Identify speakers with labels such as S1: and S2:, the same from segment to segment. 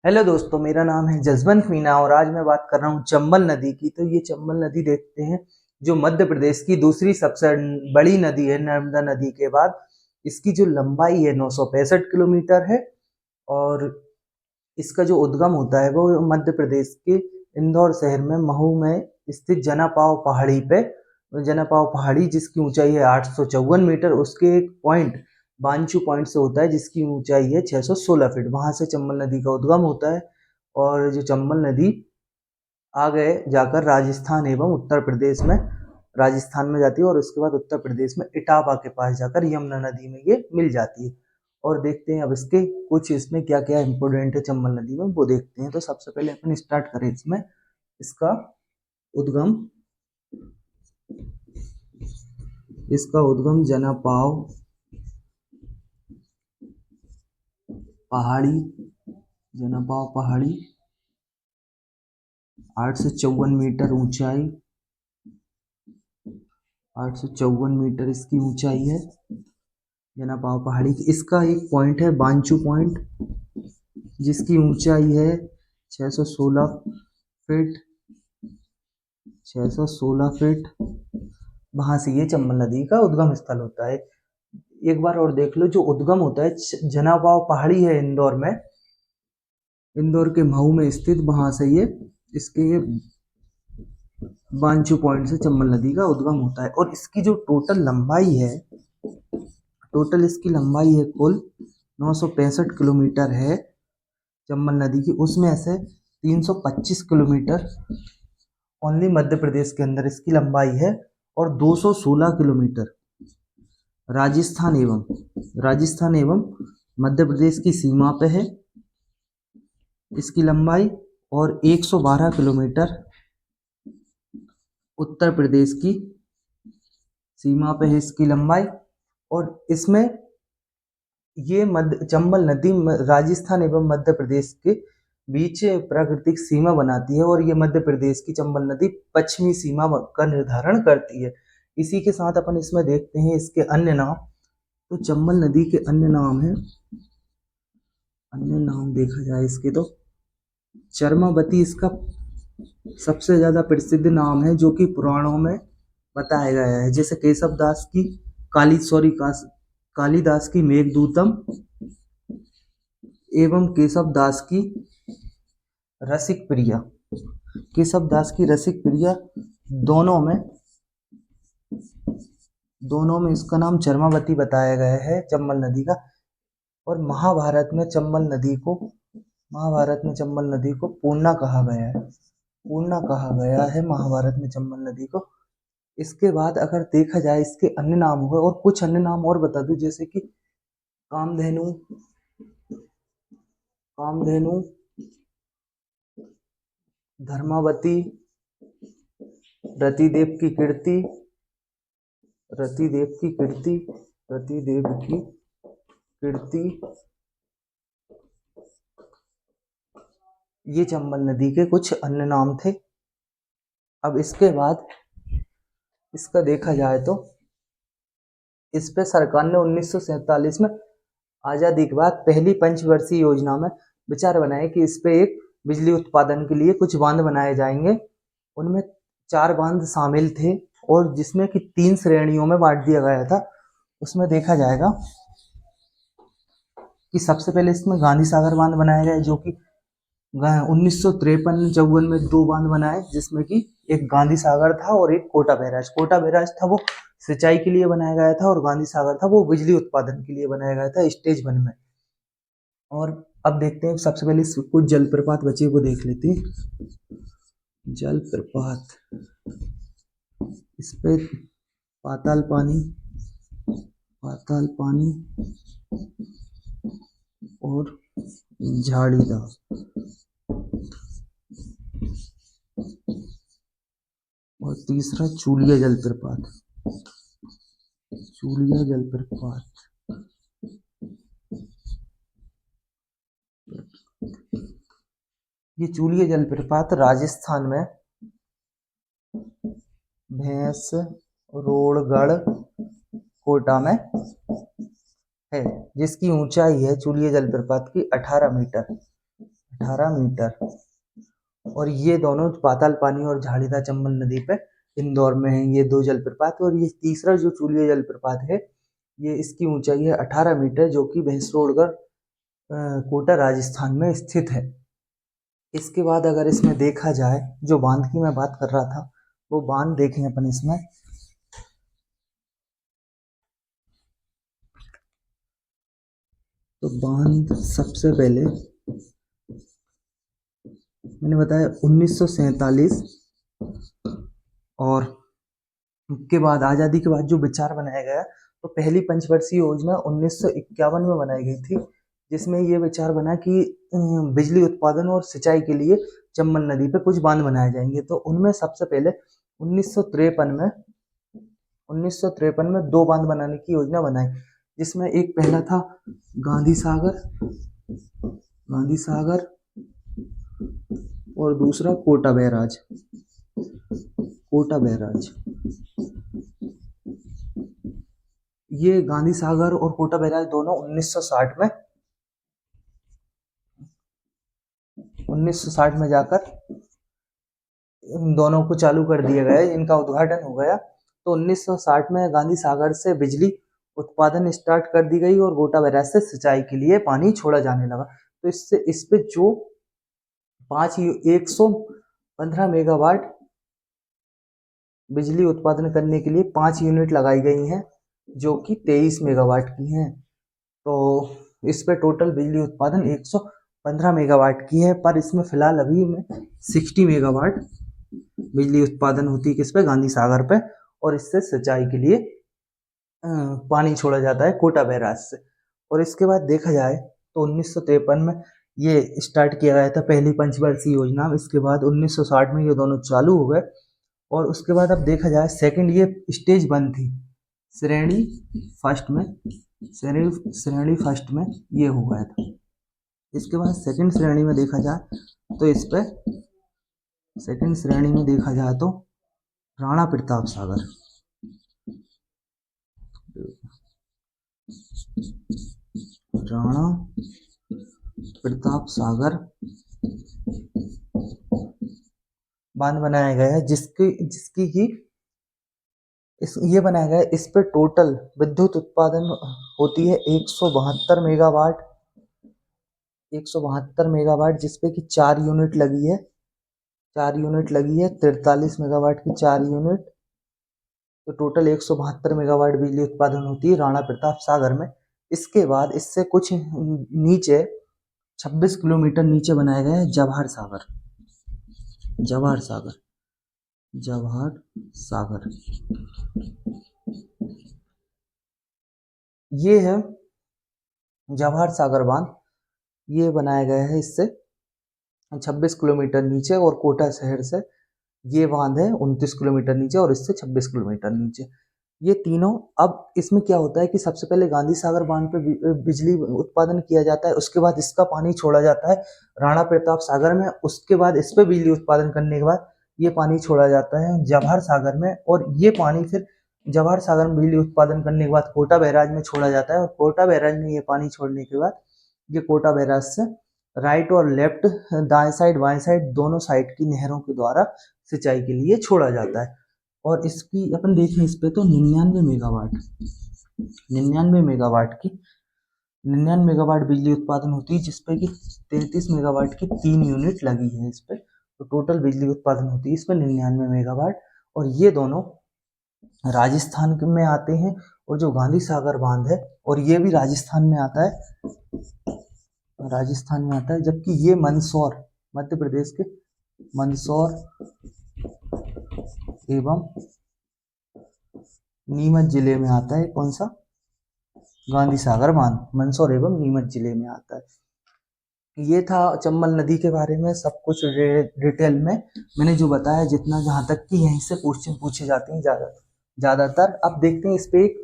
S1: Hello दोस्तों, मेरा नाम है जसवंत मीना और आज मैं बात कर रहा हूँ चंबल नदी की। तो ये चंबल नदी देखते हैं जो मध्य प्रदेश की दूसरी सबसे बड़ी नदी है नर्मदा नदी के बाद। इसकी जो लंबाई है 965 किलोमीटर है और इसका जो उद्गम होता है वो मध्य प्रदेश के इंदौर शहर में महू में स्थित जनापाव पहाड़ी पे। जनापाव पहाड़ी जिसकी ऊंचाई है 854 मीटर, उसके एक पॉइंट बांचू पॉइंट से होता है जिसकी ऊंचाई है 616 फीट। वहां से चंबल नदी का उद्गम होता है और जो चंबल नदी आगे जाकर राजस्थान एवं उत्तर प्रदेश में राजस्थान में जाती है और उसके बाद उत्तर प्रदेश में इटावा के पास जाकर यमुना नदी में ये मिल जाती है। और देखते हैं अब इसके कुछ इसमें क्या क्या इम्पोर्टेंट है चंबल नदी में वो देखते हैं। तो सबसे पहले अपन स्टार्ट करें इसमें इसका उद्गम। इसका उद्गम जनापाव पहाड़ी, जनापाव पहाड़ी 854 मीटर ऊंचाई, 854 मीटर इसकी ऊंचाई है जनापाव पहाड़ी की। इसका एक पॉइंट है बांचू पॉइंट जिसकी ऊंचाई है 616 फीट, 616 फीट। वहां से ये चंबल नदी का उद्गम स्थल होता है। एक बार और देख लो, जो उद्गम होता है जनापाव पहाड़ी है इंदौर में, इंदौर के महू में स्थित। वहां से ये इसके ये बांचू पॉइंट से चंबल नदी का उद्गम होता है। और इसकी जो टोटल लंबाई है, टोटल इसकी लंबाई है कुल 965 किलोमीटर है चंबल नदी की। उसमें से 325 किलोमीटर ओनली मध्य प्रदेश के अंदर इसकी लंबाई है और 216 किलोमीटर राजस्थान एवं मध्य प्रदेश की सीमा पे है इसकी लंबाई। और 112 किलोमीटर उत्तर प्रदेश की सीमा पे है इसकी लंबाई। और इसमें ये चंबल नदी राजस्थान एवं मध्य प्रदेश के बीच प्राकृतिक सीमा बनाती है और ये मध्य प्रदेश की चंबल नदी पश्चिमी सीमा का निर्धारण करती है। इसी के साथ अपन इसमें देखते हैं इसके अन्य नाम। तो चंबल नदी के अन्य नाम है, अन्य नाम देखा जाए इसके तो चर्मावती इसका सबसे ज्यादा प्रसिद्ध नाम है जो कि पुराणों में बताया गया है। जैसे केशवदास की कालिदास की मेघदूतम एवं केशवदास की रसिक प्रिया, केशवदास की रसिक प्रिया दोनों में इसका नाम चर्मावती बताया गया है चंबल नदी का। और महाभारत में चंबल नदी को पूर्णा कहा गया है, महाभारत में चंबल नदी को। इसके बाद अगर देखा जाए इसके अन्य नाम हुए और कुछ अन्य नाम और बता दूं, जैसे कि कामधेनु, धर्मावती, रतिदेव की कीर्ति, ये चंबल नदी के कुछ अन्य नाम थे। अब इसके बाद इसका देखा जाए तो इस पे सरकार ने 1947 में आजादी के बाद पहली पंचवर्षीय योजना में विचार बनाया कि इस पे एक बिजली उत्पादन के लिए कुछ बांध बनाए जाएंगे। उनमें 4 बांध शामिल थे और जिसमें कि 3 श्रेणियों में बांट दिया गया था। उसमें देखा जाएगा कि सबसे पहले इसमें गांधी सागर बांध बनाया गया जो कि 1953-54 में 2 बांध बनाए, जिसमें कि एक गांधी सागर था और एक कोटा बैराज था वो सिंचाई के लिए बनाया गया था और गांधी सागर था वो बिजली उत्पादन के लिए बनाया गया था स्टेज 1 में। और अब देखते हैं सबसे पहले कुछ जलप्रपात बचे वो देख लेते हैं। जलप्रपात इस पे पाताल पानी और झाड़ीदार। और तीसरा चूलिया जलप्रपात। ये चूलिया जलप्रपात राजस्थान में भैंसरोड़गढ़ कोटा में है, जिसकी ऊंचाई है चूलिया जलप्रपात की 18 मीटर। 18 मीटर। और ये दोनों पाताल पानी और झाड़ीदार चंबल नदी पे इंदौर में है ये दो जलप्रपात। और ये तीसरा जो चूलिया जलप्रपात है, ये इसकी ऊंचाई है 18 मीटर, जो कि भैंसरोडगढ़ कोटा राजस्थान में स्थित है। इसके बाद अगर इसमें देखा जाए, जो बांध की मैं बात कर रहा था, वो बांध देखें अपन इसमें। तो बांध सबसे पहले मैंने बताया 1947, और के बाद आज़ादी के बाद जो विचार बनाया गया, तो पहली पंचवर्षीय योजना 1951 में बनाई गई थी, जिसमें ये विचार बना कि बिजली उत्पादन और सिंचाई के लिए चंबल नदी पे कुछ बांध बनाए जाएंगे। तो उनमें सबसे पहले 1953 में दो बांध बनाने की योजना बनाई, जिसमें एक पहला था गांधी सागर और दूसरा कोटा बैराज। ये गांधी सागर और कोटा बैराज दोनों 1960 में जाकर इन दोनों को चालू कर दिया गया, इनका उद्घाटन हो गया। तो 1960 में गांधी सागर से बिजली उत्पादन स्टार्ट कर दी गई और कोटा बैराज से सिंचाई के लिए पानी छोड़ा जाने लगा। तो इससे इस पे जो 115 मेगावाट बिजली उत्पादन करने के लिए 5 यूनिट लगाई गई हैं, जो कि 23 मेगावाट की हैं। तो इस पे टोटल बिजली उत्पादन 115 मेगावाट की है, पर इसमें फिलहाल अभी में 60 मेगावाट बिजली उत्पादन होती है किस पे, गांधी सागर पे। और इससे सिंचाई के लिए पानी छोड़ा जाता है कोटा बैराज से। और इसके बाद देखा जाए तो 1953 में ये स्टार्ट किया गया था पहली पंचवर्षीय योजना। इसके बाद 1960 में ये दोनों चालू हो गए। और उसके बाद अब देखा जाए सेकंड ये स्टेज वन थी, श्रेणी फर्स्ट में ये हो गया था। इसके बाद सेकंड श्रेणी में देखा जाए तो इस पे सेकंड श्रेणी में देखा जाए तो राणा प्रताप सागर, राणा प्रताप सागर बांध बनाया गया है, जिसकी की ये बनाया गया है। इस पे टोटल विद्युत उत्पादन होती है 172 मेगावाट, 172 मेगावाट, जिसपे कि 4 यूनिट लगी है, 43 मेगावाट की 4 यूनिट। तो टोटल 172 मेगावाट बिजली उत्पादन होती है राणा प्रताप सागर में। इसके बाद इससे कुछ नीचे 26 किलोमीटर नीचे बनाया गया है जवाहर सागर। ये है जवाहर सागर बांध, ये बनाया गया है इससे 26 किलोमीटर नीचे। और कोटा शहर से ये बांध है 29 किलोमीटर नीचे, और इससे 26 किलोमीटर नीचे। ये तीनों, अब इसमें क्या होता है कि सबसे पहले गांधी सागर बांध पे बिजली उत्पादन किया जाता है, उसके बाद इसका पानी छोड़ा जाता है राणा प्रताप सागर में, उसके बाद इस पे बिजली उत्पादन करने के बाद ये पानी छोड़ा जाता है जवाहर सागर में। और ये पानी फिर जवाहर सागर में बिजली उत्पादन करने के बाद कोटा बैराज में छोड़ा जाता है। और कोटा बैराज में ये पानी छोड़ने के बाद ये कोटा बैराज से राइट और लेफ्ट, दाएं साइड बाएं साइड दोनों साइड की नहरों के द्वारा सिंचाई के लिए छोड़ा जाता है। और इसकी अपन देखें इस पे तो 99 मेगावाट बिजली उत्पादन होती है, जिसपे कि 33 मेगावाट की 3 यूनिट लगी है इस पे। तो टोटल बिजली उत्पादन होती है इस पे 99 मेगावाट। और ये दोनों राजस्थान में आते हैं। और जो गांधी सागर बांध है, और ये भी राजस्थान में आता है, जबकि ये मंदसौर, मध्य प्रदेश के मंदसौर एवं नीमच जिले में आता है। कौन सा? गांधी सागर बांध मंदसौर एवं नीमच जिले में आता है। ये था चंबल नदी के बारे में सब कुछ डिटेल में मैंने जो बताया, जितना, जहाँ तक कि यहीं से क्वेश्चन पूछे जाते हैं ज्यादातर। अब देखते हैं इस पे एक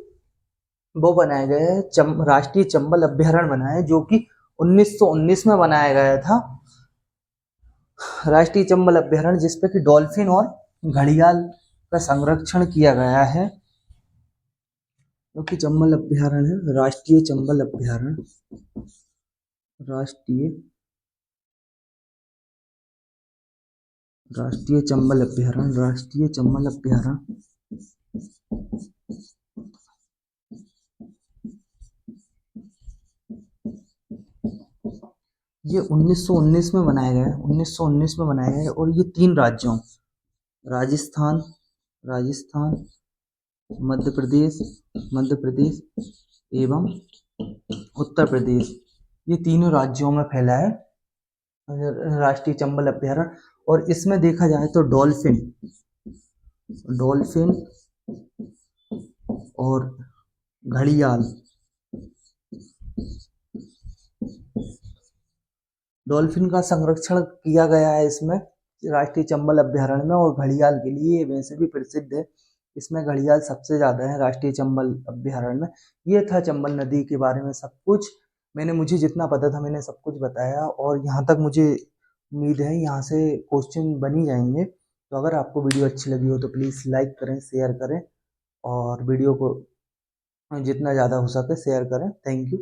S1: वो बनाया गया है, राष्ट्रीय चंबल अभ्यारण्य बना है, जो कि 1919 में बनाया गया था राष्ट्रीय चंबल अभ्यारण्य, जिसपे कि डॉल्फिन और घड़ियाल का संरक्षण किया गया है, जो कि चंबल अभ्यारण्य है, राष्ट्रीय राष्ट्रीय चंबल अभ्यारण्य, राष्ट्रीय चंबल अभ्यारण्य ये 1919 में बनाया गया है, 1919 में बनाया गया है। और ये 3 राज्यों राजस्थान, राजस्थान, मध्य प्रदेश, मध्य प्रदेश एवं उत्तर प्रदेश, ये तीनों राज्यों में फैला है राष्ट्रीय चंबल अभ्यारण्य। और इसमें देखा जाए तो डॉल्फिन, डॉल्फिन और घड़ियाल, डॉल्फिन का संरक्षण किया गया है इसमें राष्ट्रीय चंबल अभ्यारण्य में। और घड़ियाल के लिए वैसे भी प्रसिद्ध है, इसमें घड़ियाल सबसे ज्यादा है राष्ट्रीय चंबल अभ्यारण्य में। ये था चंबल नदी के बारे में सब कुछ, मुझे जितना पता था मैंने सब कुछ बताया। और यहाँ तक मुझे उम्मीद है यहाँ से क्वेश्चन बन ही जाएंगे। तो अगर आपको वीडियो अच्छी लगी हो तो प्लीज़ लाइक करें, शेयर करें और वीडियो को जितना ज़्यादा हो सके शेयर करें। Thank you.